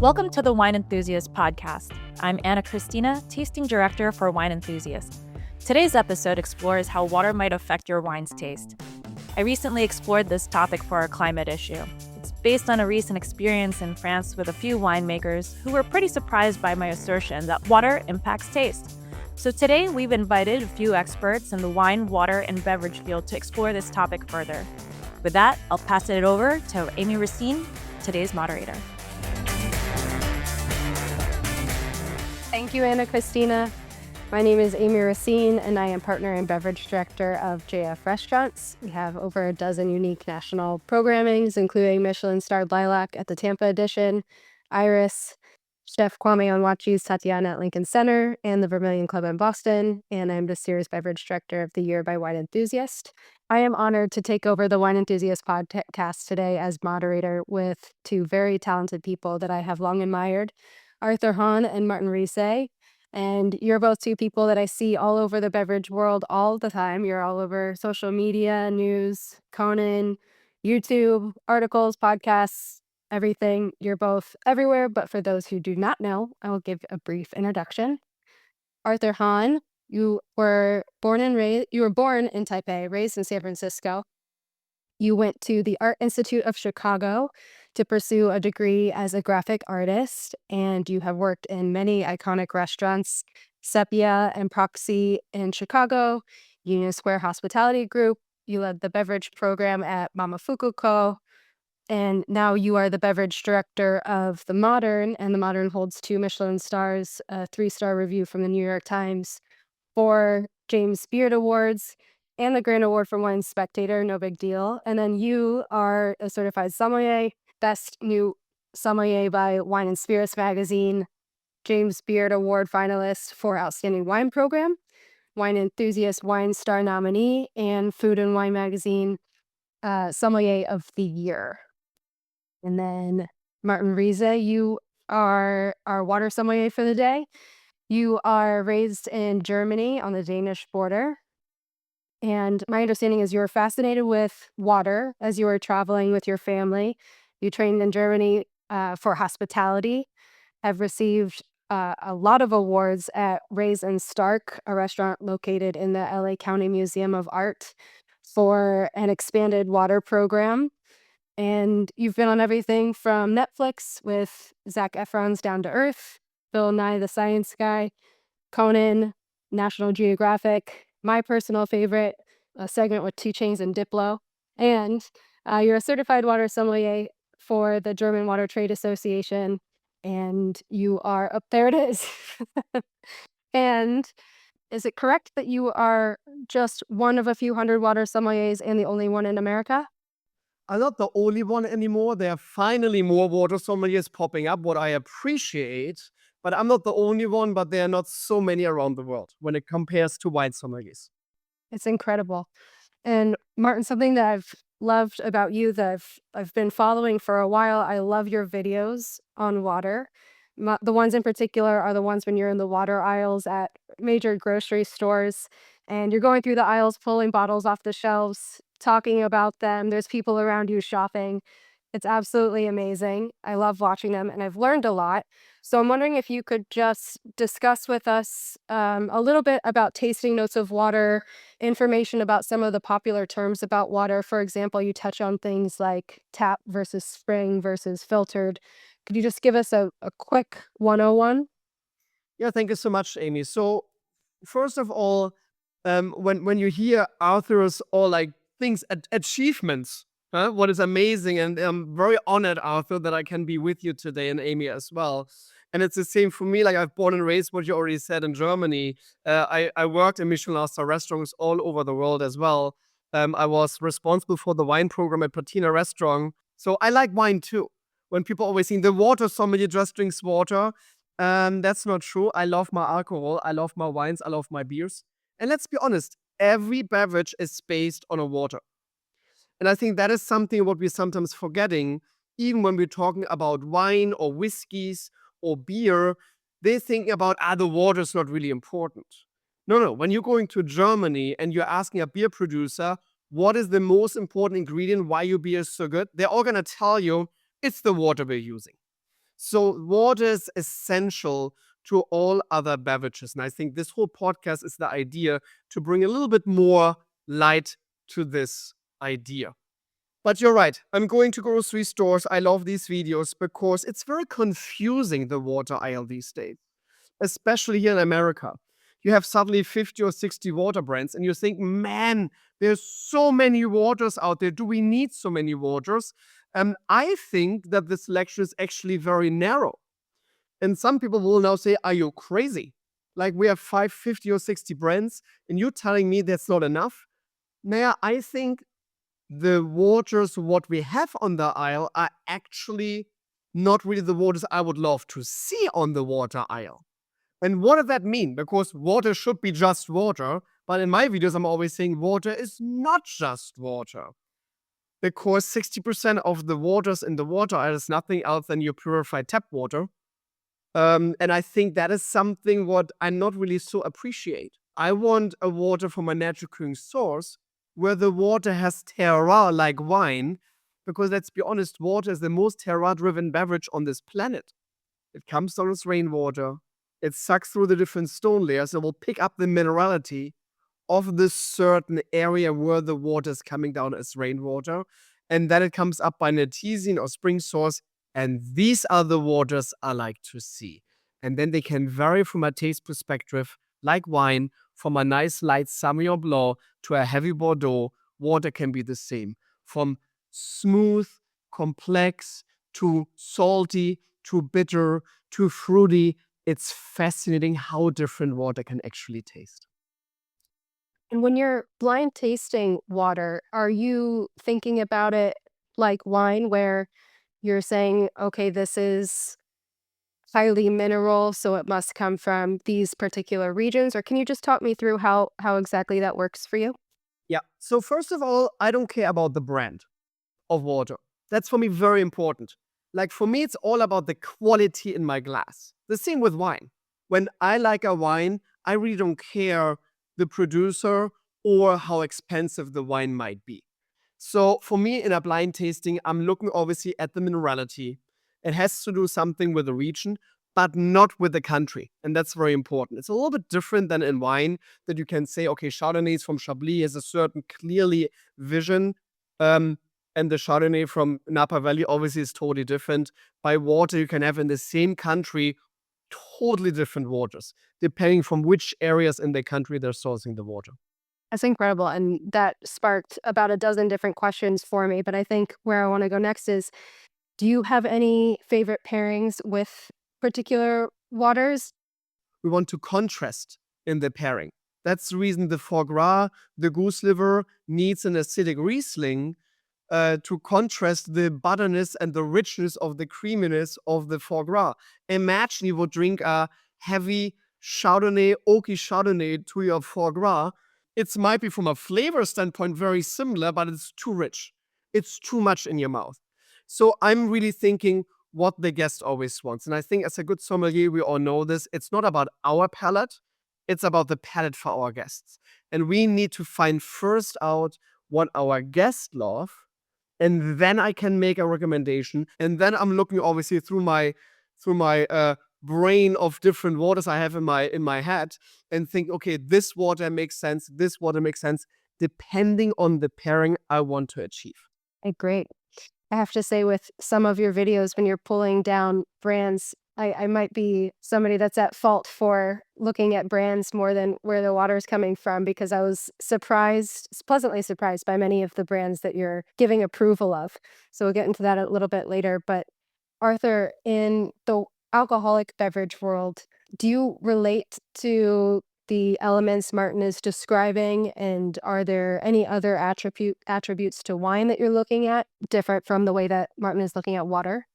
Welcome to the Wine Enthusiast podcast. I'm Anna Christina, Tasting Director for Wine Enthusiast. Today's episode explores how water might affect your wine's taste. I recently explored this topic for our climate issue. It's based on a recent experience in France with a few winemakers who were pretty surprised by my assertion that water impacts taste. So today we've invited a few experts in the wine, water, and beverage field to explore this topic further. With that, I'll pass it over to Amy Racine, today's moderator. Thank you, Anna Christina. My name is Amy Racine, and I am Partner and Beverage Director of JF Restaurants. We have over a dozen unique national programmings, including Michelin-starred Lilac at the Tampa edition, Iris, Chef Kwame Onwachu's Tatiana at Lincoln Center, and the Vermilion Club in Boston, and I'm the Sears Beverage Director of the Year by Wine Enthusiast. I am honored to take over the Wine Enthusiast podcast today as moderator with two very talented people that I have long admired, Arthur Hahn and Martin Riese. And you're both two people that I see all over the beverage world all the time. You're all over social media, news, Conan, YouTube, articles, podcasts, everything. You're both everywhere. But for those who do not know, I will give a brief introduction. Arthur Hahn, you were born in Taipei, raised in San Francisco. You went to the Art Institute of Chicago to pursue a degree as a graphic artist, and you have worked in many iconic restaurants, Sepia and Proxy in Chicago, Union Square Hospitality Group. You led the beverage program at Momofuku, and now you are the beverage director of The Modern, and The Modern holds 2 Michelin stars, a 3-star review from the New York Times, 4 James Beard Awards, and the Grand Award for Wine Spectator, no big deal. And then you are a certified sommelier, Best New Sommelier by Wine and Spirits Magazine, James Beard Award finalist for Outstanding Wine Program, Wine Enthusiast Wine Star nominee, and Food and Wine Magazine Sommelier of the Year. And then Martin Riese, you are our water sommelier for the day. You are raised in Germany on the Danish border. And my understanding is you were fascinated with water as you were traveling with your family. You trained in Germany for hospitality, have received a lot of awards at Ray's and Stark, a restaurant located in the LA County Museum of Art, for an expanded water program. And you've been on everything from Netflix with Zac Efron's Down to Earth, Bill Nye the Science Guy, Conan, National Geographic, my personal favorite, a segment with 2 Chainz and Diplo. And you're a certified water sommelier for the German Water Trade Association. And you are up there it is. And is it correct that you are just one of a few hundred water sommeliers and the only one in America? I'm not the only one anymore. There are finally more water sommeliers popping up, what I appreciate. But I'm not the only one, but there are not so many around the world when it compares to wine sommeliers. It's incredible. And Martin, something that I've loved about you that I've been following for a while, I love your videos on water. The ones in particular are the ones when you're in the water aisles at major grocery stores and you're going through the aisles, pulling bottles off the shelves, talking about them. There's people around you shopping. It's absolutely amazing. I love watching them and I've learned a lot. So I'm wondering if you could just discuss with us a little bit about tasting notes of water, information about some of the popular terms about water. For example, you touch on things like tap versus spring versus filtered. Could you just give us a quick 101? Yeah, thank you so much, Amy. So first of all, when you hear Arthur's all like things, achievements, what is amazing, and I'm very honored, Arthur, that I can be with you today, and Amy as well. And it's the same for me. Like I've born and raised, what you already said, in Germany. I worked in Michelin-star restaurants all over the world as well. I was responsible for the wine program at Patina Restaurant. So I like wine too. When people always think the water sommelier just drinks water, that's not true. I love my alcohol. I love my wines. I love my beers. And let's be honest, every beverage is based on a water. And I think that is something what we're sometimes forgetting, even when we're talking about wine or whiskeys or beer, they think about, the water is not really important. No. When you're going to Germany and you're asking a beer producer, what is the most important ingredient, why your beer is so good, they're all going to tell you it's the water we're using. So water is essential to all other beverages. And I think this whole podcast is the idea to bring a little bit more light to this idea. But you're right. I'm going to grocery stores. I love these videos because it's very confusing, the water aisle these days, especially here in America. You have suddenly 50 or 60 water brands, and you think, man, there's so many waters out there. Do we need so many waters? I think that the selection is actually very narrow. And some people will now say, are you crazy? Like, we have 50 or 60 brands, and you're telling me that's not enough? Naja, I think the waters, what we have on the aisle, are actually not really the waters I would love to see on the water aisle. And what does that mean? Because water should be just water, but in my videos, I'm always saying water is not just water. Because 60% of the waters in the water aisle is nothing else than your purified tap water. And I think that is something what I not really so appreciate. I want a water from a natural occurring source where the water has terroir like wine, because let's be honest, water is the most terroir-driven beverage on this planet. It comes down as rainwater. It sucks through the different stone layers. It will pick up the minerality of this certain area where the water is coming down as rainwater. And then it comes up by an artesian or spring source. And these are the waters I like to see. And then they can vary from a taste perspective, like wine, from a nice light Sauvignon Blanc to a heavy Bordeaux. Water can be the same. From smooth, complex, to salty, to bitter, to fruity. It's fascinating how different water can actually taste. And when you're blind tasting water, are you thinking about it like wine, where you're saying, okay, this is highly mineral, so it must come from these particular regions? Or can you just talk me through how exactly that works for you? Yeah. So first of all, I don't care about the brand of water. That's for me very important. Like, for me, it's all about the quality in my glass. The same with wine. When I like a wine, I really don't care the producer or how expensive the wine might be. So for me, in a blind tasting, I'm looking obviously at the minerality. It has to do something with the region, but not with the country. And that's very important. It's a little bit different than in wine, that you can say, okay, Chardonnay from Chablis has a certain clearly vision. And the Chardonnay from Napa Valley obviously is totally different. By water, you can have in the same country totally different waters, depending from which areas in the country they're sourcing the water. That's incredible. And that sparked about a dozen different questions for me. But I think where I want to go next is, do you have any favorite pairings with particular waters? We want to contrast in the pairing. That's the reason the foie gras, the goose liver, needs an acidic Riesling to contrast the butterness and the richness of the creaminess of the foie gras. Imagine you would drink a heavy Chardonnay, oaky Chardonnay to your foie gras. It might be from a flavor standpoint very similar, but it's too rich. It's too much in your mouth. So I'm really thinking what the guest always wants. And I think as a good sommelier, we all know this. It's not about our palate. It's about the palate for our guests. And we need to find first out what our guests love, and then I can make a recommendation. And then I'm looking obviously through my brain of different waters I have in my head, and think, okay, this water makes sense, this water makes sense, depending on the pairing I want to achieve. Okay, great. I have to say, with some of your videos, when you're pulling down brands, I might be somebody that's at fault for looking at brands more than where the water is coming from, because I was pleasantly surprised by many of the brands that you're giving approval of. So we'll get into that a little bit later. But Arthur, in the alcoholic beverage world, do you relate to the elements Martin is describing? And are there any other attributes to wine that you're looking at different from the way that Martin is looking at water?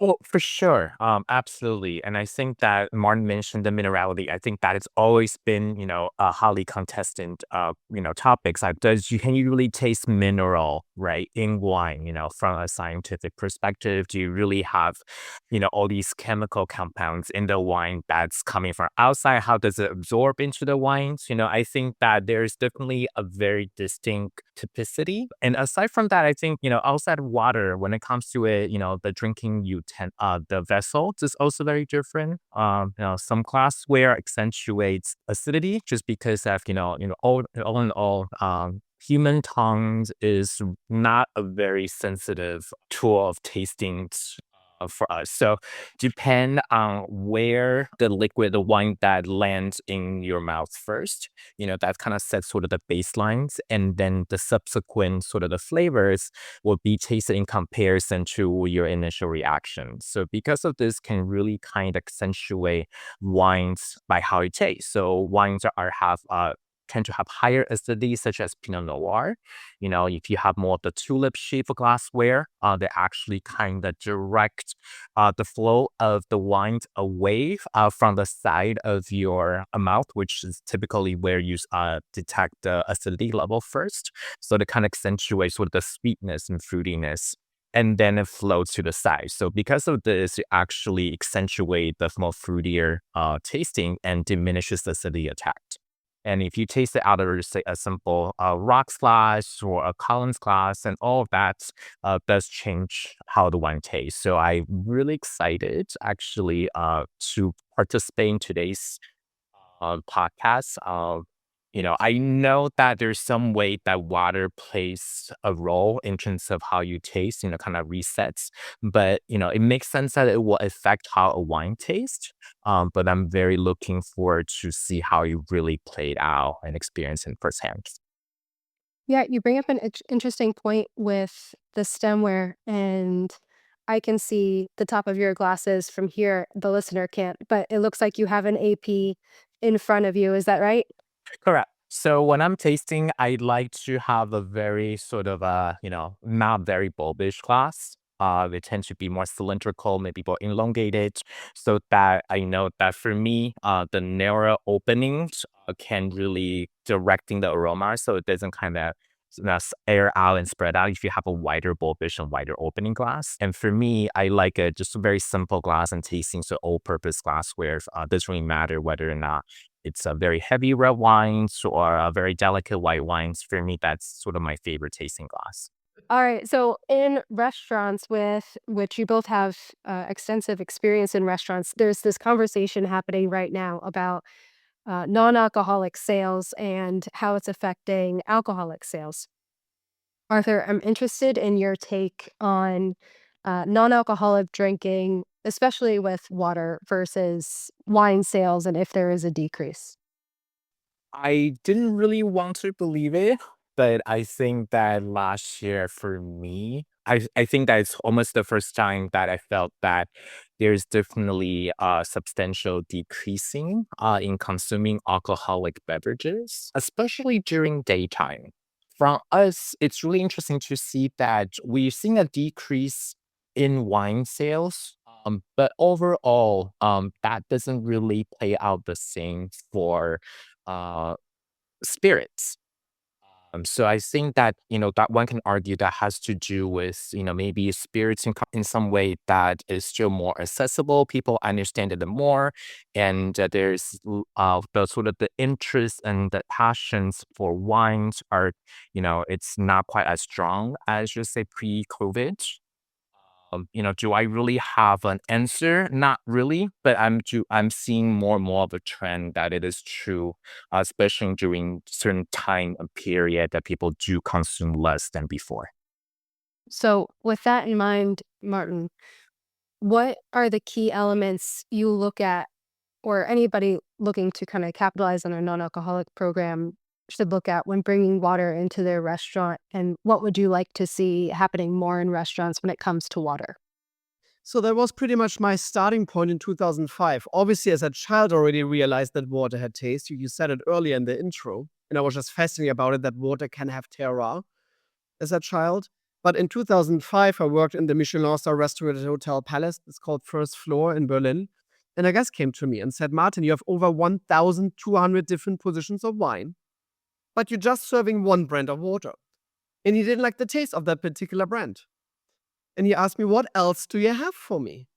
Oh, for sure. Absolutely. And I think that Martin mentioned the minerality. I think that it's always been, a highly contested, topics. Like, can you really taste mineral, right, in wine, from a scientific perspective? Do you really have, all these chemical compounds in the wine that's coming from outside? How does it absorb into the wines? I think that there's definitely a very distinct typicity. And aside from that, I think, outside of water, when it comes to it, the drinking the vessel is also very different. Some glassware accentuates acidity just because of all in all, human tongues is not a very sensitive tool of tasting for us. So depend on where the liquid, the wine that lands in your mouth first, that kind of sets sort of the baselines, and then the subsequent sort of the flavors will be tasted in comparison to your initial reaction. So because of this can really kind of accentuate wines by how it tastes. So wines tend to have higher acidity, such as Pinot Noir. If you have more of the tulip shape of glassware, they actually kind of direct the flow of the wine away from the side of your mouth, which is typically where you detect the acidity level first. So they kind of accentuate sort of the sweetness and fruitiness, and then it flows to the side. So because of this, it actually accentuate the more fruitier tasting and diminishes the acidity attack. And if you taste it out of, say, a simple rocks glass or a Collins glass, and all of that does change how the wine tastes. So I'm really excited, actually, to participate in today's podcast. I know that there's some way that water plays a role in terms of how you taste, kind of resets. But, it makes sense that it will affect how a wine tastes. But I'm very looking forward to see how you really played out and experience it firsthand. Yeah, you bring up an interesting point with the stemware, and I can see the top of your glasses from here. The listener can't, but it looks like you have an AP in front of you. Is that right? Correct. So when I'm tasting, I like to have a very sort of not very bulbish glass. They tend to be more cylindrical, maybe more elongated, so that I know that for me, the narrow openings can really directing the aroma, so it doesn't kind of air out and spread out if you have a wider bulbish and wider opening glass. And for me, I like just a very simple glass and tasting, so all-purpose glassware. Doesn't really matter whether or not it's a very heavy red wines or a very delicate white wines. For me, that's sort of my favorite tasting glass. All right. So, in restaurants, with which you both have extensive experience in restaurants, there's this conversation happening right now about non alcoholic sales and how it's affecting alcoholic sales. Arthur, I'm interested in your take on non alcoholic drinking, especially with water versus wine sales, and if there is a decrease. I didn't really want to believe it, but I think that last year for me, I think that it's almost the first time that I felt that there's definitely a substantial decreasing in consuming alcoholic beverages, especially during daytime. From us, it's really interesting to see that we've seen a decrease in wine sales. But overall, that doesn't really play out the same for uh, spirits. So I think that, that one can argue that has to do with, maybe spirits in some way that is still more accessible. People understand it more. And there's the sort of the interest and the passions for wines are, it's not quite as strong as, just say, pre-COVID. Do I really have an answer? Not really, but I'm seeing more and more of a trend that it is true, especially during certain time and period that people do consume less than before. So, with that in mind, Martin, what are the key elements you look at, or anybody looking to kind of capitalize on a non alcoholic program should look at when bringing water into their restaurant? And what would you like to see happening more in restaurants when it comes to water? So that was pretty much my starting point in 2005. Obviously, as a child, I already realized that water had taste. You said it earlier in the intro, and I was just fascinated about it that water can have terroir as a child. But in 2005, I worked in the Michelin star restaurant at Hotel Palace. It's called First Floor in Berlin. And a guest came to me and said, Martin, you have over 1,200 different positions of wine, but you're just serving one brand of water. And he didn't like the taste of that particular brand. And he asked me, what else do you have for me?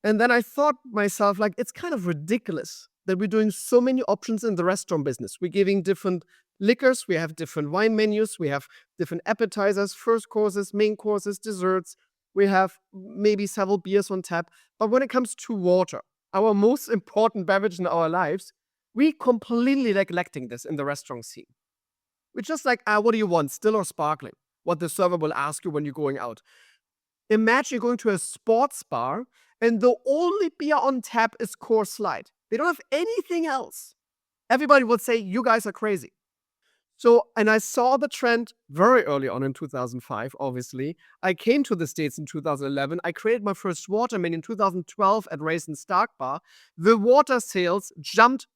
And then I thought myself, like, it's kind of ridiculous that we're doing so many options in the restaurant business. We're giving different liquors, we have different wine menus, we have different appetizers, first courses, main courses, desserts. We have maybe several beers on tap. But when it comes to water, our most important beverage in our lives, we completely neglecting this in the restaurant scene. We're just like, what do you want, still or sparkling? What the server will ask you when you're going out. Imagine going to a sports bar and the only beer on tap is Coors Light. They don't have anything else. Everybody would say, you guys are crazy. So, and I saw the trend very early on in 2005, obviously. I came to the States in 2011. I created my first water menu in 2012 at Raisin Stark Bar. The water sales jumped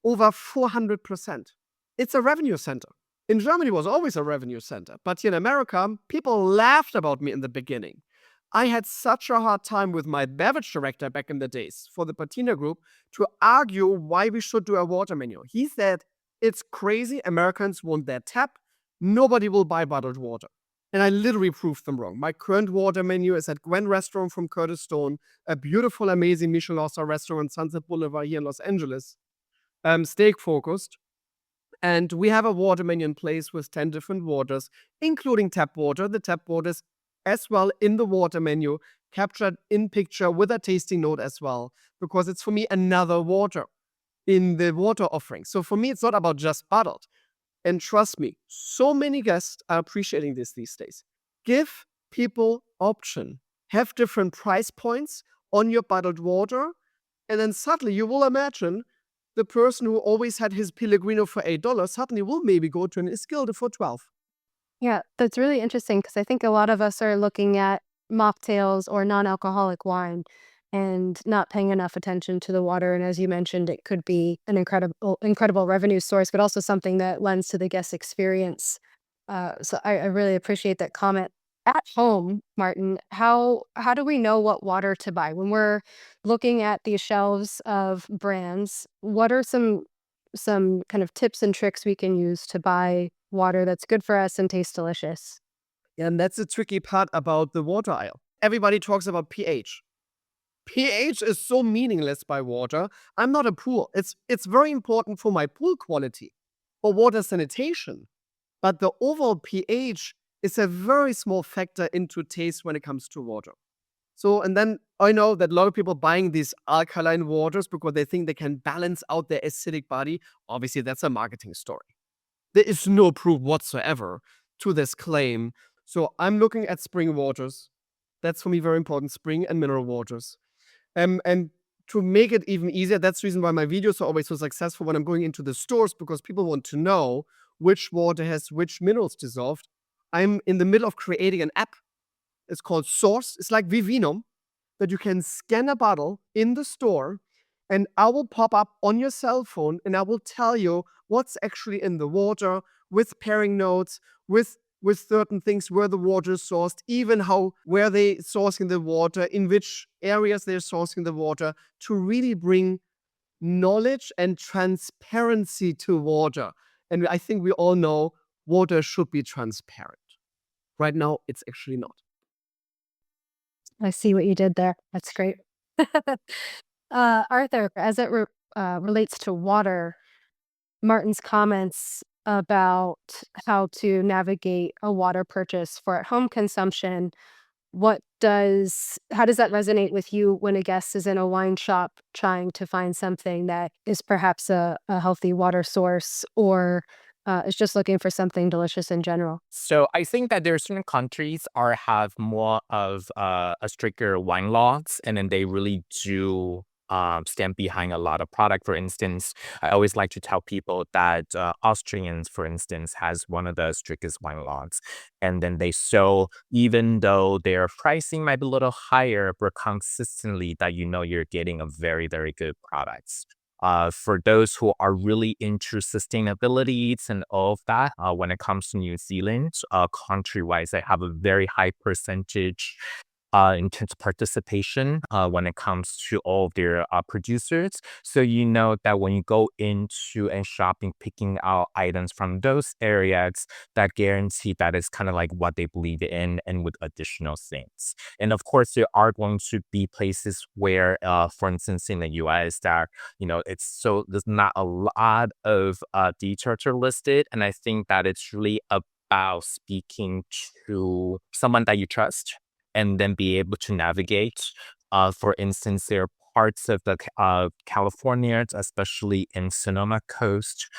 over 400%. It's a revenue center. In Germany, it was always a revenue center. But here in America, people laughed about me in the beginning. I had such a hard time with my beverage director back in the days for the Patina Group to argue why we should do a water menu. He said, it's crazy. Americans want their tap. Nobody will buy bottled water. And I literally proved them wrong. My current water menu is at Gwen Restaurant from Curtis Stone, a beautiful, amazing Michelin-star restaurant on Sunset Boulevard here in Los Angeles, steak focused. And we have a water menu in place with 10 different waters, including tap water. The tap water is as well in the water menu, captured in picture with a tasting note as well, because it's for me another water in the water offering. So for me, it's not about just bottled. And trust me, so many guests are appreciating this these days. Give people option. Have different price points on your bottled water. And then suddenly you will imagine the person who always had his Pellegrino for $8 suddenly will maybe go to an Ischilde for 12. Yeah, that's really interesting because I think a lot of us are looking at mocktails or non-alcoholic wine and not paying enough attention to the water. And as you mentioned, it could be an incredible revenue source, but also something that lends to the guest experience. So I really appreciate that comment. At home, Martin, how do we know what water to buy when we're looking at these shelves of brands? What are some kind of tips and tricks we can use to buy water that's good for us and tastes delicious? And that's the tricky part about the water aisle. Everybody talks about pH. pH is so meaningless by water. I'm not a pool. It's very important for my pool quality, for water sanitation. But the overall pH is a very small factor into taste when it comes to water. So, and then I know that a lot of people buying these alkaline waters because they think they can balance out their acidic body. Obviously, that's a marketing story. There is no proof whatsoever to this claim. So I'm looking at spring waters. That's for me very important, spring and mineral waters. And to make it even easier, that's the reason why my videos are always so successful when I'm going into the stores, because people want to know which water has which minerals dissolved. I'm in the middle of creating an app. It's called Source. It's like Vivinum, that you can scan a bottle in the store and I will pop up on your cell phone and I will tell you what's actually in the water with pairing notes, with certain things, where the water is sourced, even where they sourcing the water, in which areas they're sourcing the water, to really bring knowledge and transparency to water. And I think we all know water should be transparent. Right now, it's actually not. I see what you did there. That's great. Arthur, as it relates to water, Martin's comments about how to navigate a water purchase for at-home consumption, how does that resonate with you when a guest is in a wine shop trying to find something that is perhaps a healthy water source, or is just looking for something delicious in general? So I think that there are certain countries have more of a stricter wine laws, and then they really do stand behind a lot of product. For instance, I always like to tell people that Austrians, for instance, has one of the strictest wine laws, and then even though their pricing might be a little higher, but consistently that you're getting a very, very good products. For those who are really into sustainability and all of that, when it comes to New Zealand, country-wise, they have a very high percentage intense participation when it comes to all of their producers. So that when you go into and shopping, picking out items from those areas, that guarantee that is kind of like what they believe in, and with additional things. And of course, there are going to be places where, for instance, in the US, that there's not a lot of details are listed, and I think that it's really about speaking to someone that you trust and then be able to navigate. For instance, there are parts of the California, especially in Sonoma Coast,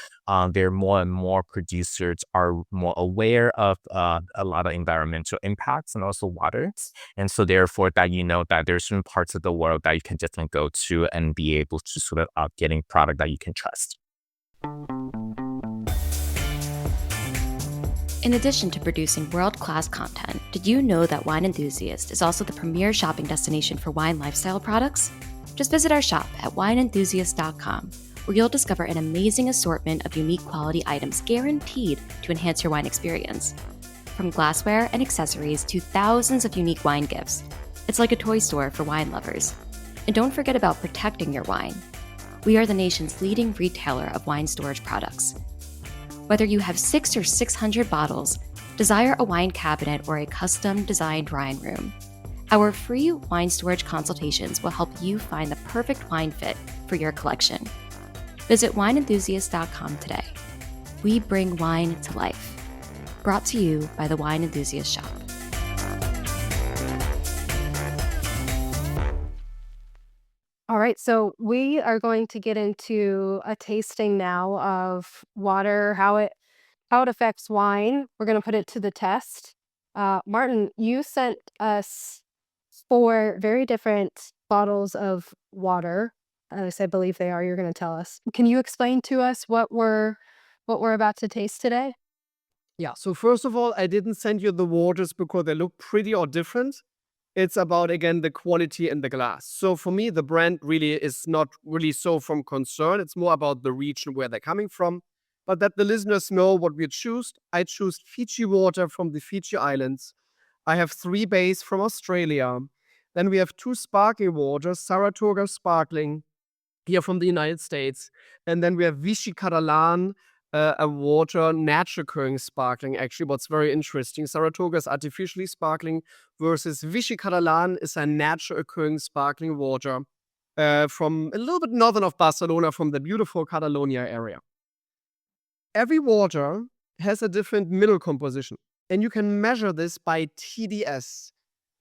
there more and more producers are more aware of a lot of environmental impacts and also water. And so therefore that that there's certain parts of the world that you can definitely go to and be able to sort of getting product that you can trust. In addition to producing world-class content, did you know that Wine Enthusiast is also the premier shopping destination for wine lifestyle products? Just visit our shop at wineenthusiast.com, where you'll discover an amazing assortment of unique quality items guaranteed to enhance your wine experience. From glassware and accessories to thousands of unique wine gifts, it's like a toy store for wine lovers. And don't forget about protecting your wine. We are the nation's leading retailer of wine storage products. Whether you have 600 or 600 bottles, desire a wine cabinet or a custom-designed wine room, our free wine storage consultations will help you find the perfect wine fit for your collection. Visit wineenthusiast.com today. We bring wine to life. Brought to you by the Wine Enthusiast Shop. All right, so we are going to get into a tasting now of water, how it affects wine. We're going to put it to the test. Martin, you sent us 4 very different bottles of water. At least I believe they are. You're going to tell us. Can you explain to us what we're about to taste today? Yeah, so first of all, I didn't send you the waters because they look pretty or different. It's about, again, the quality in the glass. So for me, the brand really is not really so from concern. It's more about the region where they're coming from. But that the listeners know what we choose. I choose Fiji water from the Fiji Islands. I have 3 bays from Australia. Then we have 2 sparkling waters, Saratoga Sparkling, here from the United States. And then we have Vichy Catalan, a water natural occurring sparkling. Actually, what's very interesting, Saratoga is artificially sparkling versus Vichy Catalan is a natural occurring sparkling water from a little bit northern of Barcelona, from the beautiful Catalonia area. Every water has a different mineral composition, and you can measure this by TDS.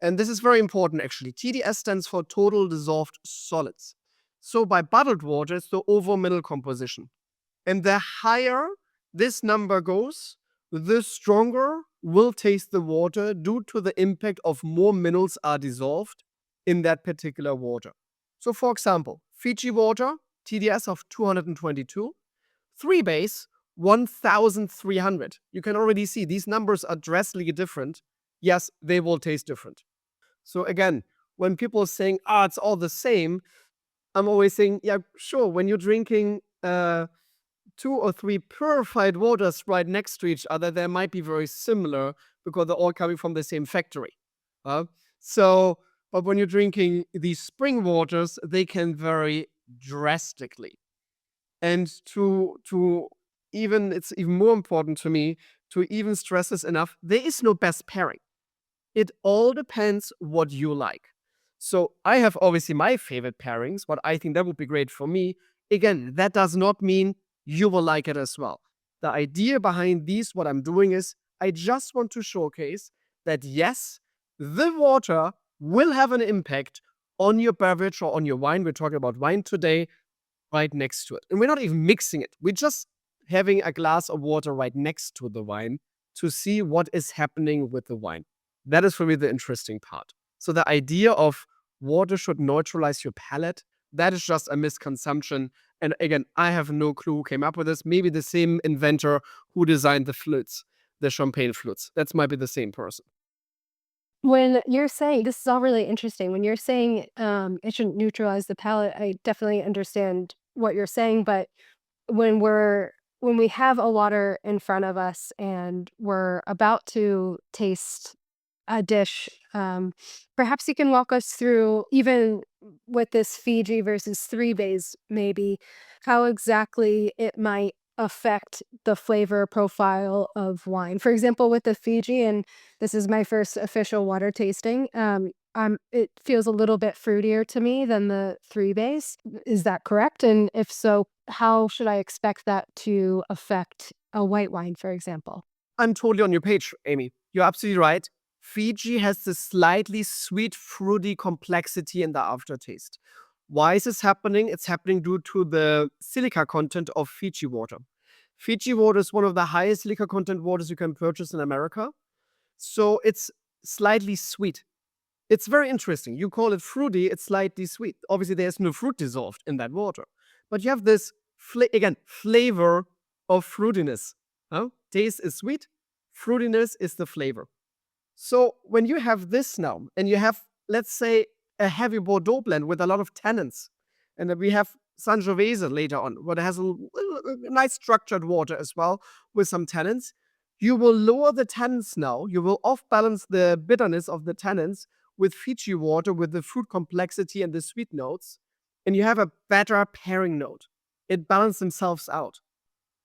And this is very important, actually. TDS stands for total dissolved solids. So by bottled water, it's the overall mineral composition. And the higher this number goes, the stronger will taste the water due to the impact of more minerals are dissolved in that particular water. So for example, Fiji water, TDS of 222, 3 base, 1,300. You can already see these numbers are drastically different. Yes, they will taste different. So again, when people are saying, it's all the same, I'm always saying, yeah, sure, when you're drinking 2 or 3 purified waters right next to each other, they might be very similar because they're all coming from the same factory. But when you're drinking these spring waters, they can vary drastically. And it's even more important to me to even stress this enough, there is no best pairing. It all depends what you like. So I have obviously my favorite pairings, what I think that would be great for me. Again, that does not mean you will like it as well. The idea behind these, what I'm doing is, I just want to showcase that yes, the water will have an impact on your beverage or on your wine. We're talking about wine today, right next to it. And we're not even mixing it. We're just having a glass of water right next to the wine to see what is happening with the wine. That is for me the interesting part. So the idea of water should neutralize your palate, that is just a misconception. And again, I have no clue who came up with this. Maybe the same inventor who designed the flutes, the champagne flutes. That might be the same person. When you're saying, this is all really interesting, when you're saying it shouldn't neutralize the palate, I definitely understand what you're saying. But when we have a water in front of us and we're about to taste a dish, perhaps you can walk us through, even with this Fiji versus 3 bays, maybe how exactly it might affect the flavor profile of wine. For example, with the Fiji, and this is my first official water tasting, it feels a little bit fruitier to me than the 3 bays. Is that correct? And if so, how should I expect that to affect a white wine, for example? I'm totally on your page, Amy. You're absolutely right. Fiji has this slightly sweet, fruity complexity in the aftertaste. Why is this happening? It's happening due to the silica content of Fiji water. Fiji water is one of the highest silica content waters you can purchase in America. So it's slightly sweet. It's very interesting. You call it fruity, it's slightly sweet. Obviously, there's no fruit dissolved in that water. But you have this, flavor of fruitiness. Taste is sweet, fruitiness is the flavor. So when you have this now, and you have, let's say, a heavy Bordeaux blend with a lot of tannins, and then we have Sangiovese later on, where it has a nice structured water as well with some tannins, you will lower the tannins now. You will off-balance the bitterness of the tannins with Fiji water, with the fruit complexity and the sweet notes, and you have a better pairing note. It balances themselves out.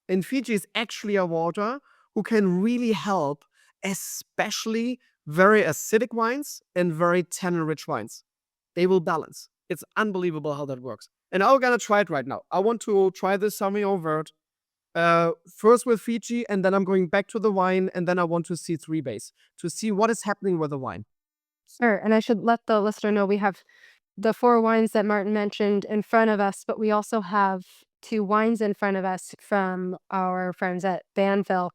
And Fiji is actually a water who can really help, especially very acidic wines and very tannin-rich wines. They will balance. It's unbelievable how that works. And I'm gonna try it right now. I want to try this Sauvignon Vert first with Fiji, and then I'm going back to the wine, and then I want to see three base to see what is happening with the wine. Sure. And I should let the listener know we have the 4 wines that Martin mentioned in front of us, but we also have 2 wines in front of us from our friends at Banville.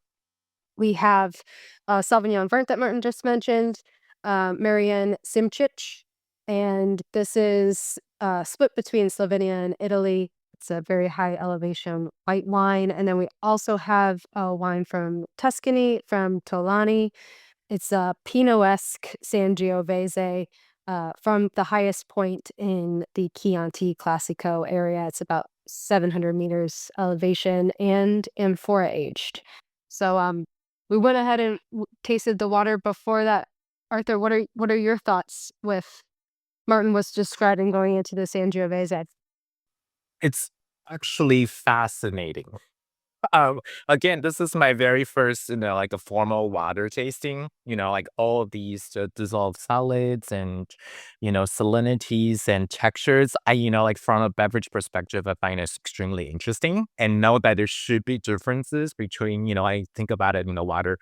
We have Sauvignon Vert that Martin just mentioned, Marianne Simchich, and this is split between Slovenia and Italy. It's a very high elevation white wine. And then we also have a wine from Tuscany, from Tolani. It's a Pinot-esque Sangiovese from the highest point in the Chianti Classico area. It's about 700 meters elevation and amphora aged. So we went ahead and tasted the water before that. Arthur, what are your thoughts with Martin was describing going into the Sangiovese? It's actually fascinating. Again, this is my very first, like a formal water tasting. Like all of these dissolved solids and, salinities and textures. Like from a beverage perspective, I find it extremely interesting and know that there should be differences between, I think about it, water.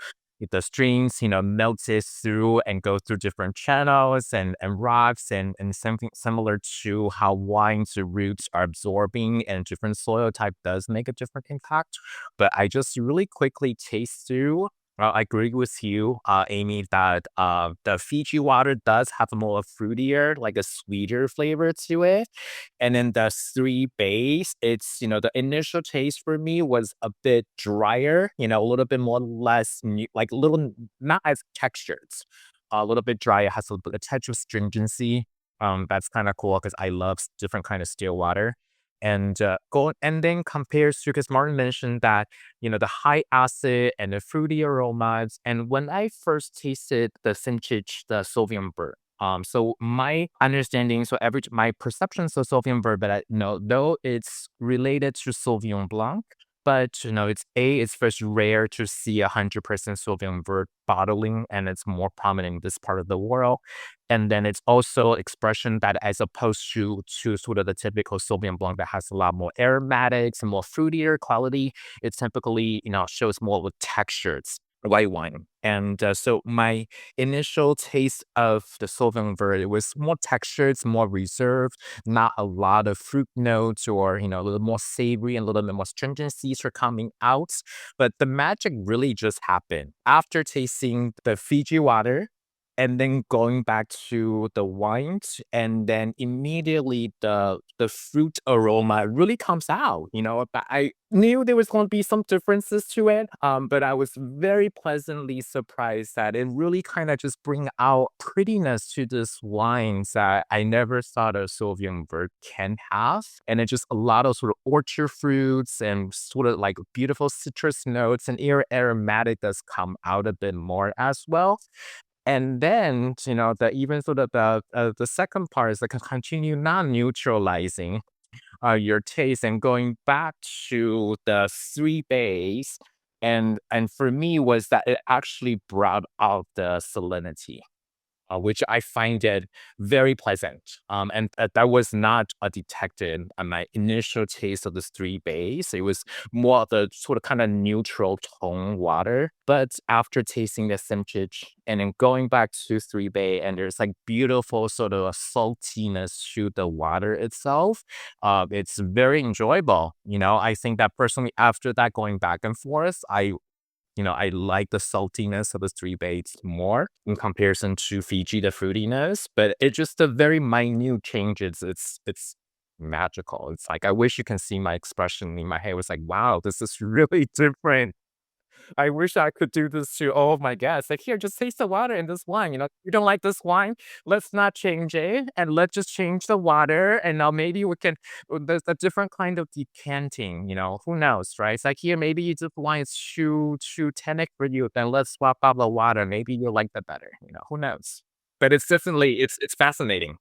The streams, melted through and go through different channels and rocks and something similar to how wine's roots are absorbing and different soil type does make a different impact. But I just really quickly taste through. I agree with you, Amy, that the Fiji water does have a more fruitier, like a sweeter flavor to it. And then the 3 base, it's, the initial taste for me was a bit drier, a little bit more less, like a little, not as textured, a little bit drier, has a bit of touch of stringency. That's kind of cool because I love different kind of still water. And then compares to, because Martin mentioned that, the high acid and the fruity aromas. And when I first tasted the Simchich, the Sauvignon Vert, so my understanding, my perceptions of Sauvignon Vert, but though it's related to Sauvignon Blanc, but it's first rare to see 100% Sauvignon Vert bottling, and it's more prominent in this part of the world. And then it's also expression that, as opposed to sort of the typical Sauvignon Blanc that has a lot more aromatics and more fruitier quality, it typically shows more with textures. White wine. And so my initial taste of the Sauvignon Vert, it was more textured, more reserved, not a lot of fruit notes or, a little more savory and a little bit more stringencies are coming out. But the magic really just happened after tasting the Fiji water and then going back to the wines, and then immediately the fruit aroma really comes out. But I knew there was going to be some differences to it, but I was very pleasantly surprised that it really kind of just bring out prettiness to this wines that I never thought a Sauvignon Vert can have. And it's just a lot of sort of orchard fruits and sort of like beautiful citrus notes, and aromatic does come out a bit more as well. And then, even sort of the second part is like continue non-neutralizing your taste and going back to the 3 base. And for me was that it actually brought out the salinity. which I find it very pleasant. And that was not detected on my initial taste of this three base. It was more of the sort of kind of neutral tone water. But after tasting the Simchich and then going back to three bay, and there's like beautiful sort of a saltiness to the water itself. It's very enjoyable. I think that personally, after that going back and forth, I like the saltiness of the three baits more in comparison to Fiji, the fruitiness, but it's just the very minute changes. It's magical. It's like I wish you can see my expression in my head. It was like, wow, this is really different. I wish I could do this to all of my guests. Like, here, just taste the water in this wine. You don't like this wine? Let's not change it, and let's just change the water. And now maybe we can. There's a different kind of decanting. Who knows, right? It's like here, maybe this wine is too tannic for you. Then let's swap out the water. Maybe you like that better. Who knows? But it's definitely it's fascinating.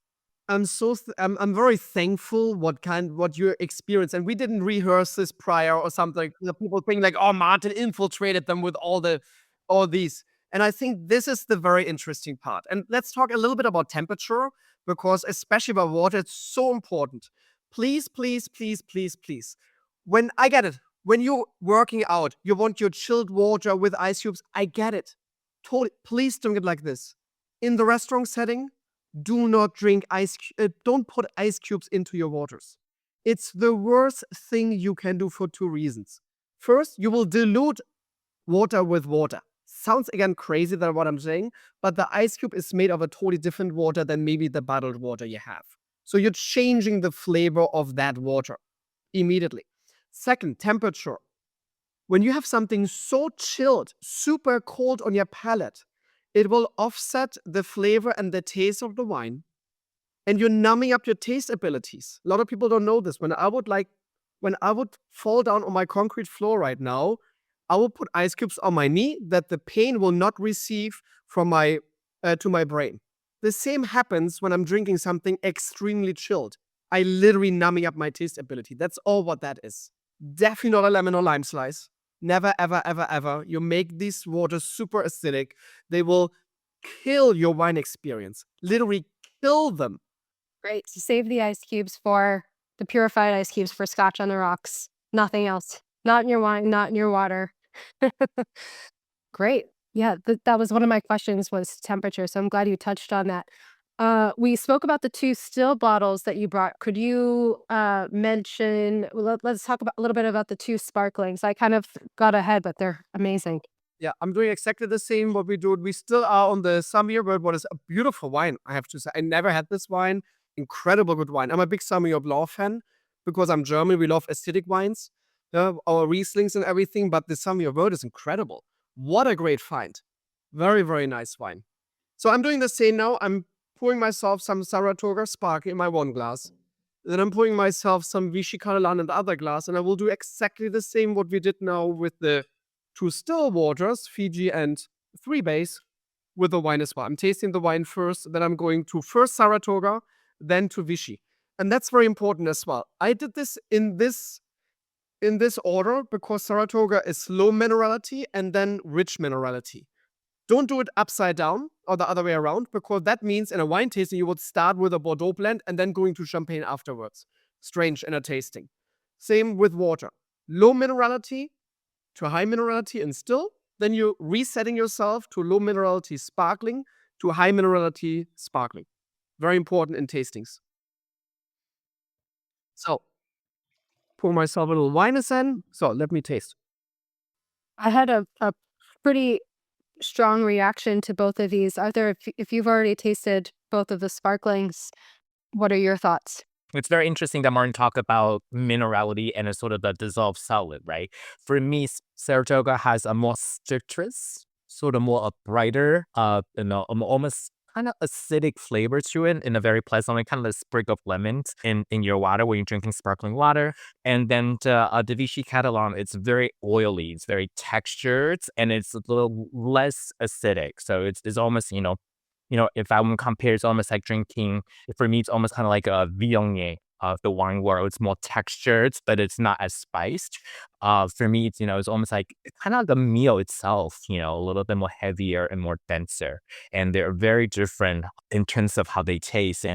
I'm very thankful what you experience, and we didn't rehearse this prior or something. The people think like, oh, Martin infiltrated them with all these, and I think this is the very interesting part. And let's talk a little bit about temperature, because especially about water, it's so important. Please, please, please, please, please. When I get it, when you're working out, you want your chilled water with ice cubes. I get it. Totally. Please don't get like this in the restaurant setting. Do not drink don't put ice cubes into your waters. It's the worst thing you can do for two reasons. First, you will dilute water with water. Sounds again crazy than what I'm saying, but the ice cube is made of a totally different water than maybe the bottled water you have. So you're changing the flavor of that water immediately. Second, temperature. When you have something so chilled, super cold on your palate, it will offset the flavor and the taste of the wine, and you're numbing up your taste abilities. A lot of people don't know this. When I would fall down on my concrete floor right now, I will put ice cubes on my knee that the pain will not receive from my to my brain. The same happens when I'm drinking something extremely chilled. I literally numbing up my taste ability. That's all what that is. Definitely not a lemon or lime slice. Never, ever, ever, ever. You make these waters super acidic. They will kill your wine experience. Literally kill them. Great. So save the ice cubes for the purified ice cubes for Scotch on the rocks. Nothing else. Not in your wine, not in your water. Great. Yeah, that was one of my questions, was temperature. So I'm glad you touched on that. We spoke about the two still bottles that you brought. Could you mention, let's talk about a little bit about the two sparklings. I kind of got ahead, but they're amazing. Yeah, I'm doing exactly the same what we do. We still are on the Sauvignon, what is a beautiful wine, I have to say. I never had this wine. Incredible good wine. I'm a big Sauvignon Blanc fan because I'm German. We love acidic wines, our Rieslings and everything, but the Sauvignon is incredible. What a great find. Very, very nice wine. So I'm doing the same now. I'm pouring myself some Saratoga Sparkling in my one glass. Then I'm pouring myself some Vichy Catalan in the other glass, and I will do exactly the same what we did now with the two still waters, Fiji and three base, with the wine as well. I'm tasting the wine first, then I'm going to first Saratoga, then to Vichy. And that's very important as well. I did this in this order because Saratoga is low minerality and then rich minerality. Don't do it upside down or the other way around, because that means in a wine tasting you would start with a Bordeaux blend and then going to Champagne afterwards. Strange in a tasting. Same with water. Low minerality to high minerality and still, then you're resetting yourself to low minerality sparkling to high minerality sparkling. Very important in tastings. So, pour myself a little wine again. So, let me taste. I had a pretty strong reaction to both of these. Arthur, if you've already tasted both of the sparklings, what are your thoughts? It's very interesting that Martin talked about minerality and a sort of the dissolved solid, right? For me, Saratoga has a more citrus, sort of more a brighter, almost kind of acidic flavor to it in a very pleasant way, kind of a sprig of lemons in your water when you're drinking sparkling water. And then the Vichy Catalan, it's very oily, it's very textured, and it's a little less acidic. So it's almost, if I would compare, it's almost like drinking, for me, it's almost kind of like a Viognier of the wine world. It's more textured, but it's not as spiced. For me, it's almost like kind of the meal itself, a little bit more heavier and more denser. And they're very different in terms of how they taste.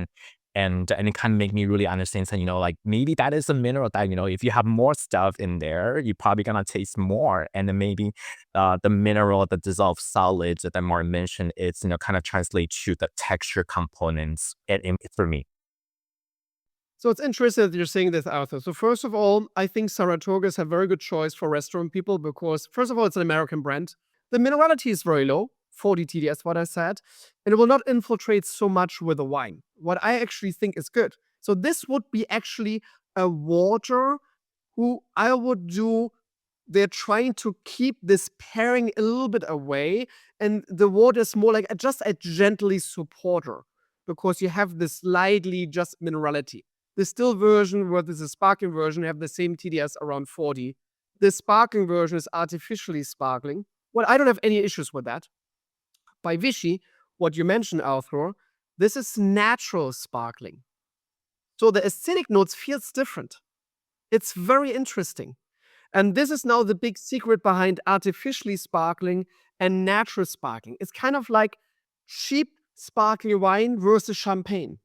And it kind of make me really understand that, like maybe that is a mineral that, if you have more stuff in there, you're probably gonna taste more. And then maybe the mineral, the dissolved solids that Martin mentioned, it's, kind of translate to the texture components for me. So it's interesting that you're saying this, Arthur. So first of all, I think Saratoga is a very good choice for restaurant people because, first of all, it's an American brand. The minerality is very low, 40 TDS, what I said, and it will not infiltrate so much with the wine. What I actually think is good. So this would be actually a water who I would do. They're trying to keep this pairing a little bit away, and the water is more like just a gently supporter because you have this slightly just minerality. The still version, where this is sparkling version, have the same TDS around 40. The sparkling version is artificially sparkling. Well, I don't have any issues with that. By Vichy, what you mentioned, Arthur, this is natural sparkling. So the acidic notes feels different. It's very interesting. And this is now the big secret behind artificially sparkling and natural sparkling. It's kind of like cheap sparkling wine versus champagne.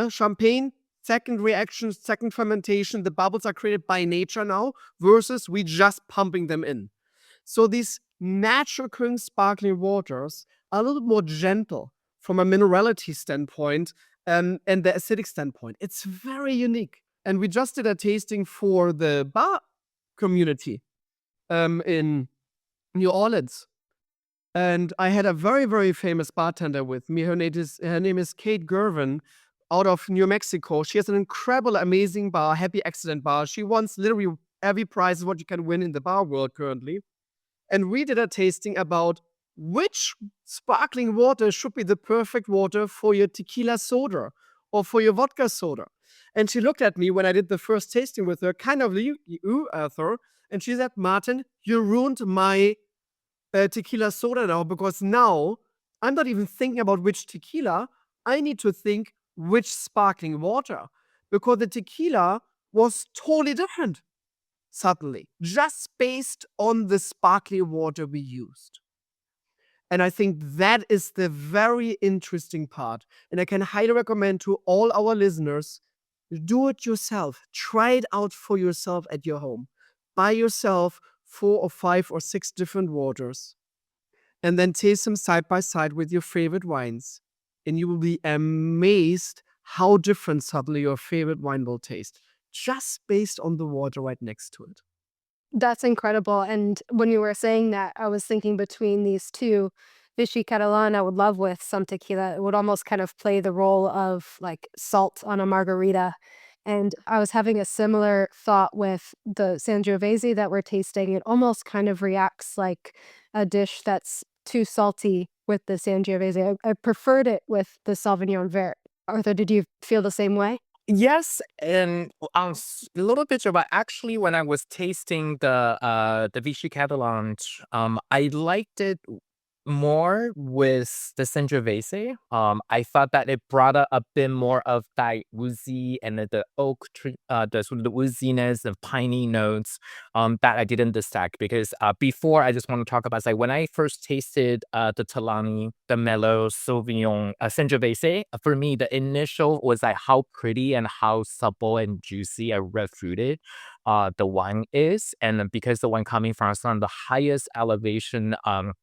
Champagne, second reaction, second fermentation, the bubbles are created by nature now versus we just pumping them in. So these natural occurring sparkling waters are a little more gentle from a minerality standpoint and the acidic standpoint. It's very unique. And we just did a tasting for the bar community in New Orleans. And I had a very, very famous bartender with me. Her name is Kate Gervin out of New Mexico. She has an incredible, amazing bar, Happy Accident Bar. She wants literally every prize what you can win in the bar world currently. And we did a tasting about which sparkling water should be the perfect water for your tequila soda or for your vodka soda. And she looked at me when I did the first tasting with her, kind of, Arthur, and she said, Martin, you ruined my tequila soda now because now I'm not even thinking about which tequila. I need to think which sparkling water because the tequila was totally different suddenly, just based on the sparkling water we used. And I think that is the very interesting part. And I can highly recommend to all our listeners, do it yourself. Try it out for yourself at your home. Buy yourself 4 or 5 or 6 different waters and then taste them side by side with your favorite wines. And you will be amazed how different suddenly your favorite wine will taste, just based on the water right next to it. That's incredible. And when you were saying that, I was thinking between these two, Vichy Catalan, I would love with some tequila. It would almost kind of play the role of like salt on a margarita. And I was having a similar thought with the Sangiovese that we're tasting. It almost kind of reacts like a dish that's too salty with the Sangiovese. I preferred it with the Sauvignon Vert. Arthur, did you feel the same way? Yes, and a little bit about actually when I was tasting the Vichy Catalan, I liked it more with the Sangiovese. I thought that it brought a bit more of that woozy and the oak tree, the sort of the wooziness and piney notes that I didn't detect because before I just want to talk about like when I first tasted the Talani, the Mellow Sauvignon Sangiovese, for me the initial was like how pretty and how supple and juicy and red fruited the wine is, and because the wine coming from some of the highest elevation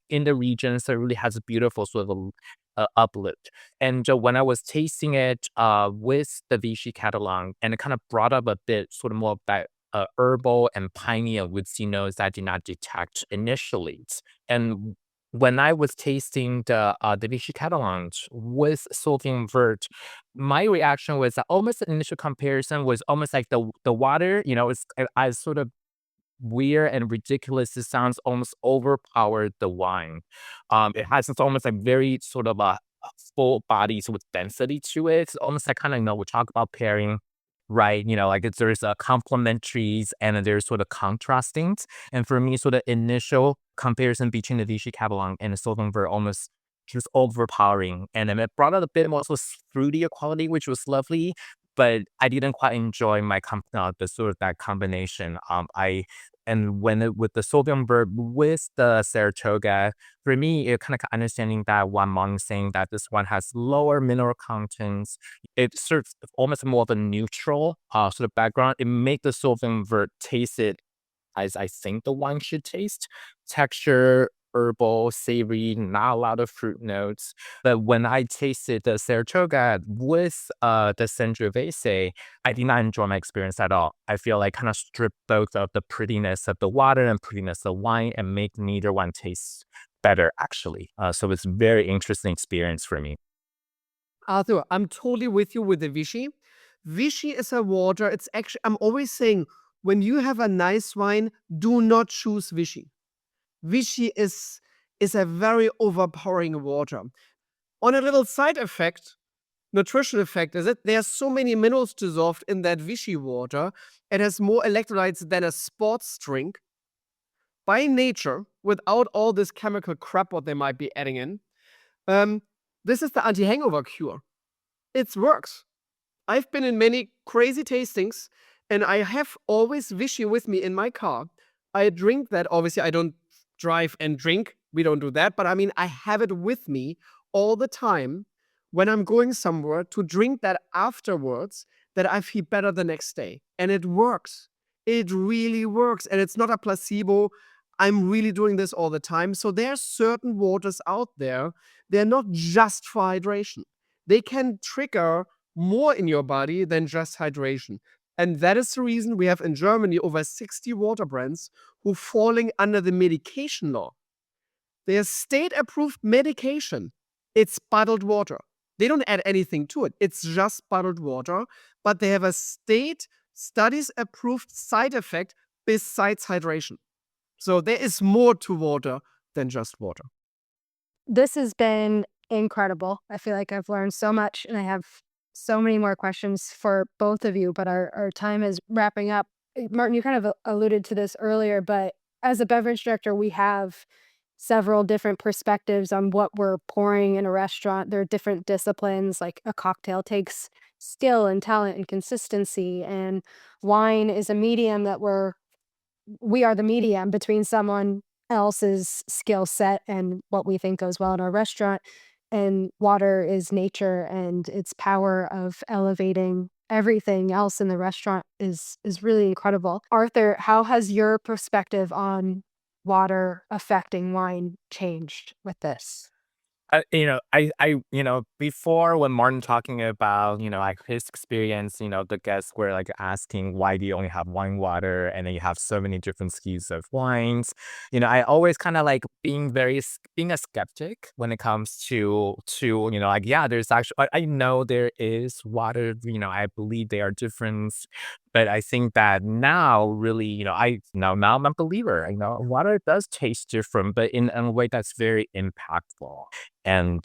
in the region, so it really has a beautiful sort of uplift. And when I was tasting it with the Vichy Catalan, and it kind of brought up a bit sort of more of that herbal and piney and woodsy notes that I did not detect initially. And when I was tasting the Vichy Catalan with Sauvignon Vert, my reaction was that almost the initial comparison was almost like the water, it's as sort of weird and ridiculous. It sounds almost overpowered the wine. It has this almost like very sort of a full body with density to it. It's almost like kind of, we talk about pairing, right? Like there's complementaries and there's sort of contrastings. And for me, sort of initial comparison between the Vichy Catalan and the Sauvignon Vert almost just overpowering. And then it brought out a bit more sort of fruitier quality, which was lovely. but I didn't quite enjoy the sort of that combination. With the sodium verb with the Saratoga, for me, it kind of understanding that one Martin saying that this one has lower mineral contents, it serves almost more of a neutral sort of background. It make the sodium verb taste it as I think the wine should taste. Texture, herbal, savory, not a lot of fruit notes. But when I tasted the Saratoga with the Sangiovese, I did not enjoy my experience at all. I feel like kind of strip both of the prettiness of the water and prettiness of wine and make neither one taste better, actually. So it's a very interesting experience for me. Arthur, I'm totally with you with the Vichy. Vichy is a water. It's actually, I'm always saying, when you have a nice wine, do not choose Vichy. Vichy is a very overpowering water. On a little side effect, nutritional effect is it, there's so many minerals dissolved in that Vichy water. It has more electrolytes than a sports drink. By nature, without all this chemical crap what they might be adding in, this is the anti-hangover cure. It works. I've been in many crazy tastings, and I have always Vichy with me in my car. I drink that. Obviously, I don't drive and drink. We don't do that. But I mean, I have it with me all the time when I'm going somewhere to drink that afterwards, that I feel better the next day. And it works. It really works. And it's not a placebo. I'm really doing this all the time. So there are certain waters out there. They're not just for hydration. They can trigger more in your body than just hydration. And that is the reason we have in Germany over 60 water brands who falling under the medication law. They are state-approved medication. It's bottled water. They don't add anything to it. It's just bottled water, but they have a state studies-approved side effect besides hydration. So there is more to water than just water. This has been incredible. I feel like I've learned so much, and I have so many more questions for both of you, but our time is wrapping up. Martin, you kind of alluded to this earlier, but as a beverage director, we have several different perspectives on what we're pouring in a restaurant. There are different disciplines, like a cocktail takes skill and talent and consistency, and wine is a medium that we are the medium between someone else's skill set and what we think goes well in our restaurant. And water is nature, and its power of elevating everything else in the restaurant is really incredible. Arthur, how has your perspective on water affecting wine changed with this? Before when Martin talking about, like his experience, the guests were like asking, why do you only have wine water? And then you have so many different SKUs of wines. I always kind of like being a skeptic when it comes to, like, yeah, there's actually, I know there is water, I believe they are different. But I think that now really, now I'm a believer, water does taste different, but in a way that's very impactful. And,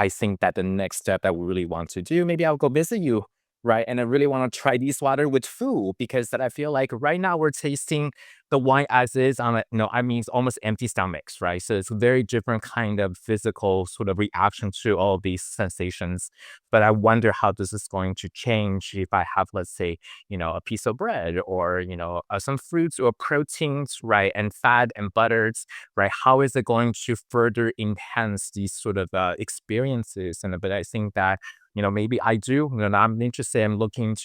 I think that the next step that we really want to do, maybe I'll go visit you, right? And I really want to try this water with food because that I feel like right now we're tasting the wine as is on it's almost empty stomachs, right? So it's a very different kind of physical sort of reaction to all of these sensations. But I wonder how this is going to change if I have, let's say, a piece of bread or, some fruits or proteins, right? And fat and butters, right? How is it going to further enhance these sort of experiences? But I think that, maybe I do, I'm interested in looking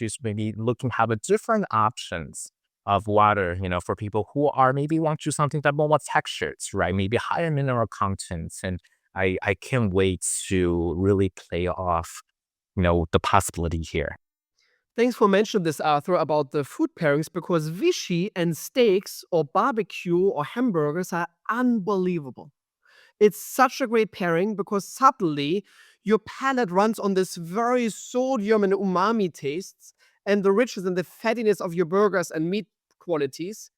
have a different options of water, for people who are maybe want to something that more textures, right? Maybe higher mineral contents. And I can't wait to really play off, the possibility here. Thanks for mentioning this, Arthur, about the food pairings, because Vichy and steaks or barbecue or hamburgers are unbelievable. It's such a great pairing because subtly your palate runs on this very sodium and umami tastes and the richness and the fattiness of your burgers and meat qualities.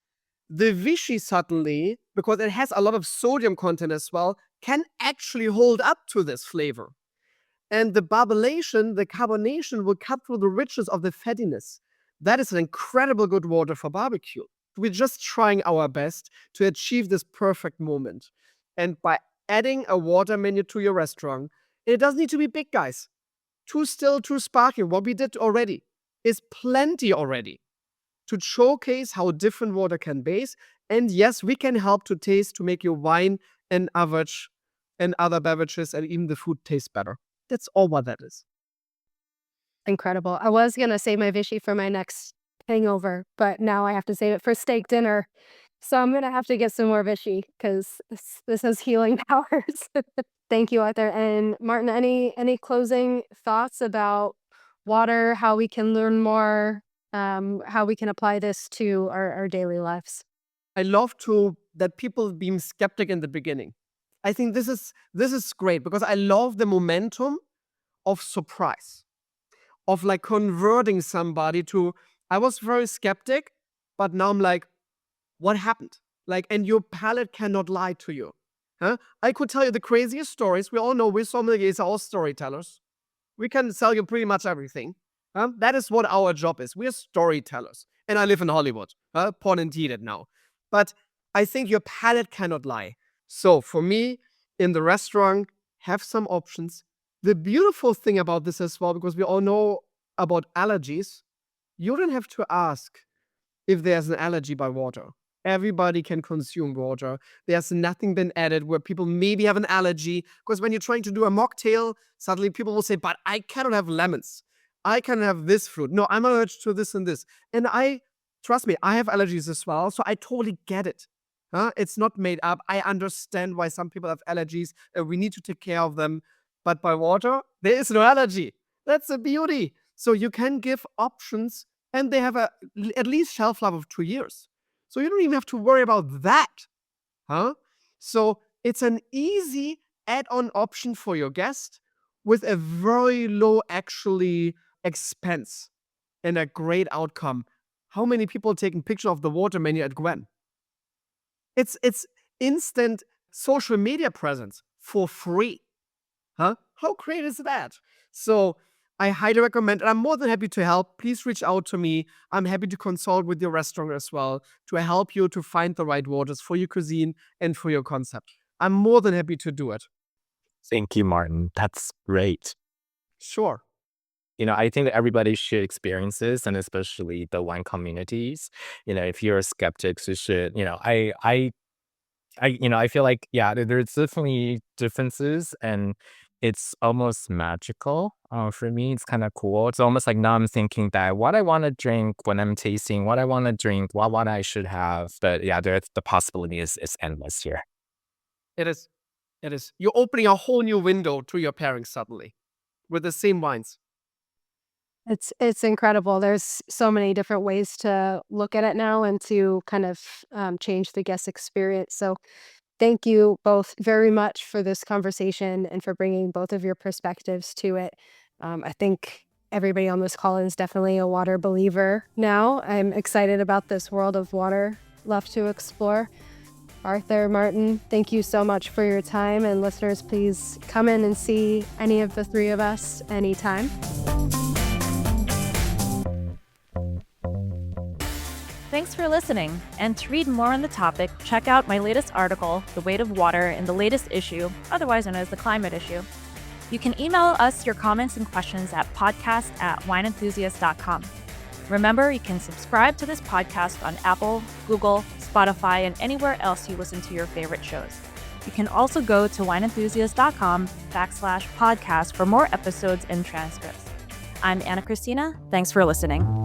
The Vichy subtly, because it has a lot of sodium content as well, can actually hold up to this flavor. And the barbellation, the carbonation will cut through the richness of the fattiness. That is an incredible good water for barbecue. We're just trying our best to achieve this perfect moment. And by adding a water menu to your restaurant, it doesn't need to be big, guys. too still, too sparkling. What we did already is plenty already to showcase how different water can base. And yes, we can help to taste, to make your wine and average and other beverages and even the food taste better. That's all what that is. Incredible. I was going to save my Vichy for my next hangover, but now I have to save it for steak dinner. So I'm going to have to get some more Vichy because this has healing powers. Thank you, Arthur. And Martin, any closing thoughts about water, how we can learn more, how we can apply this to our daily lives? I love that people being skeptic in the beginning. I think this is great because I love the momentum of surprise, of like converting somebody to, I was very skeptic, but now I'm like, what happened? Like, and your palate cannot lie to you. Huh? I could tell you the craziest stories. We all know we're sommeliers, are all storytellers. We can sell you pretty much everything. That is what our job is. We're storytellers. And I live in Hollywood. Pun intended now. But I think your palate cannot lie. So for me, in the restaurant, have some options. The beautiful thing about this as well, because we all know about allergies, you don't have to ask if there's an allergy by water. Everybody can consume water. There's nothing been added where people maybe have an allergy. Because when you're trying to do a mocktail, suddenly people will say, but I cannot have lemons. I can have this fruit. No, I'm allergic to this and this. And trust me, I have allergies as well. So I totally get it. It's not made up. I understand why some people have allergies. We need to take care of them. But by water, there is no allergy. That's the beauty. So you can give options and they have at least shelf life of 2 years. So you don't even have to worry about that. So it's an easy add-on option for your guest with a very low actually expense and a great outcome. How many people are taking picture of the water menu at Gwen? It's instant social media presence for free. How great is that? So I highly recommend, and I'm more than happy to help. Please reach out to me. I'm happy to consult with your restaurant as well to help you to find the right waters for your cuisine and for your concept. I'm more than happy to do it. Thank you, Martin. That's great. Sure. I think that everybody should experience this, and especially the wine communities. If you're a skeptic, you should, I feel like, yeah, there's definitely differences, and it's almost magical. For me, it's kind of cool. It's almost like now I'm thinking that what I want to drink when I'm tasting, what I want to drink, what I should have. But yeah, the possibility is endless here. It is. You're opening a whole new window to your pairing suddenly with the same wines. It's incredible. There's so many different ways to look at it now and to kind of change the guest experience. So thank you both very much for this conversation and for bringing both of your perspectives to it. I think everybody on this call is definitely a water believer now. I'm excited about this world of water. Love to explore. Arthur, Martin, thank you so much for your time. And listeners, please come in and see any of the three of us anytime. Thanks for listening. And to read more on the topic, check out my latest article, The Weight of Water, in the latest issue, otherwise known as the Climate Issue. You can email us your comments and questions at podcast@wineenthusiast.com. Remember, you can subscribe to this podcast on Apple, Google, Spotify, and anywhere else you listen to your favorite shows. You can also go to wineenthusiast.com/podcast for more episodes and transcripts. I'm Anna Christina. Thanks for listening.